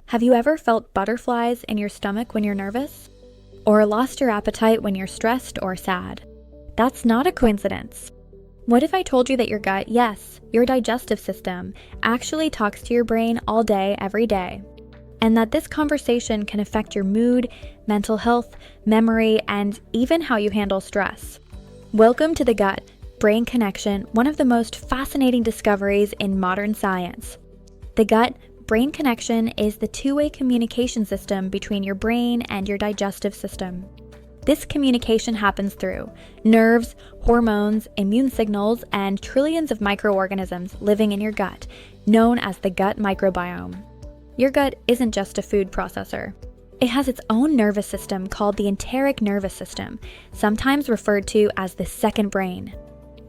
Have you ever felt butterflies in your stomach when you're nervous? Or lost your appetite when you're stressed or sad? That's not a coincidence. What if I told you that your gut, yes, your digestive system, actually talks to your brain all day, every day? And that this conversation can affect your mood, mental health, memory, and even how you handle stress. Welcome to the gut-brain connection, one of the most fascinating discoveries in modern science. The gut-brain connection is the two-way communication system between your brain and your digestive system. This communication happens through nerves, hormones, immune signals, and trillions of microorganisms living in your gut, known as the gut microbiome. Your gut isn't just a food processor. It has its own nervous system called the enteric nervous system, sometimes referred to as the second brain.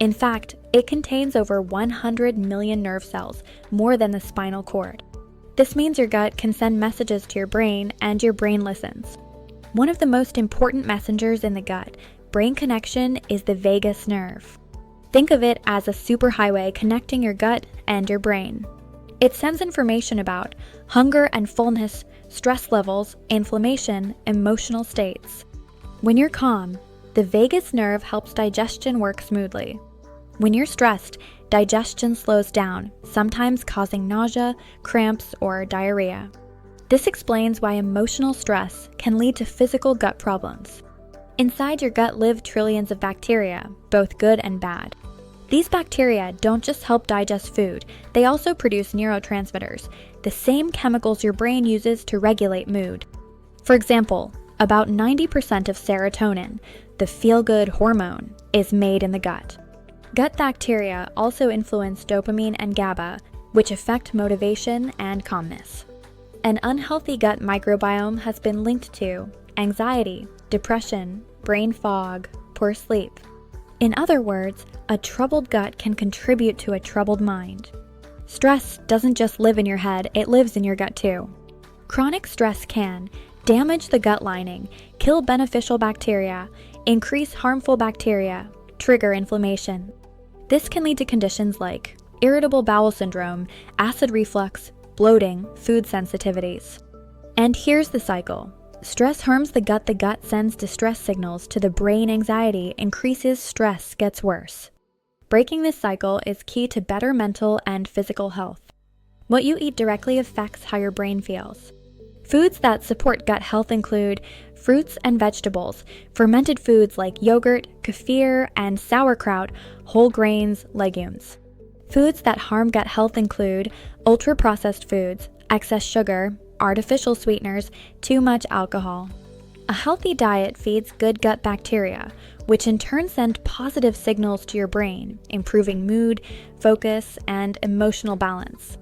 In fact, it contains over 100 million nerve cells, more than the spinal cord. This means your gut can send messages to your brain, and your brain listens. One of the most important messengers in the gut-brain connection is the vagus nerve. Think of it as a superhighway connecting your gut and your brain. It sends information about hunger and fullness, stress levels, inflammation, emotional states. When you're calm, the vagus nerve helps digestion work smoothly. When you're stressed, digestion slows down, sometimes causing nausea, cramps, or diarrhea. This explains why emotional stress can lead to physical gut problems. Inside your gut live trillions of bacteria, both good and bad. These bacteria don't just help digest food, they also produce neurotransmitters, the same chemicals your brain uses to regulate mood. For example, about 90% of serotonin, the feel-good hormone, is made in the gut. Gut bacteria also influence dopamine and GABA, which affect motivation and calmness. An unhealthy gut microbiome has been linked to anxiety, depression, brain fog, poor sleep. In other words, a troubled gut can contribute to a troubled mind. Stress doesn't just live in your head, it lives in your gut too. Chronic stress can damage the gut lining, kill beneficial bacteria, increase harmful bacteria, trigger inflammation. This can lead to conditions like irritable bowel syndrome, acid reflux, bloating, food sensitivities. And here's the cycle. Stress harms the gut sends distress signals to the brain, anxiety increases, stress gets worse. Breaking this cycle is key to better mental and physical health. What you eat directly affects how your brain feels. Foods that support gut health include fruits and vegetables, fermented foods like yogurt, kefir, and sauerkraut, whole grains, legumes. Foods that harm gut health include ultra-processed foods, excess sugar, artificial sweeteners, too much alcohol. A healthy diet feeds good gut bacteria, which in turn send positive signals to your brain, improving mood, focus, and emotional balance.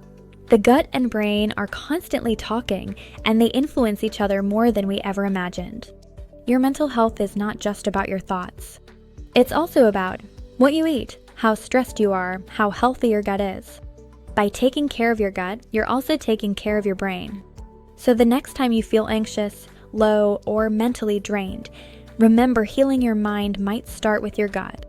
The gut and brain are constantly talking, and they influence each other more than we ever imagined. Your mental health is not just about your thoughts. It's also about what you eat, how stressed you are, how healthy your gut is. By taking care of your gut, you're also taking care of your brain. So the next time you feel anxious, low, or mentally drained, remember healing your mind might start with your gut.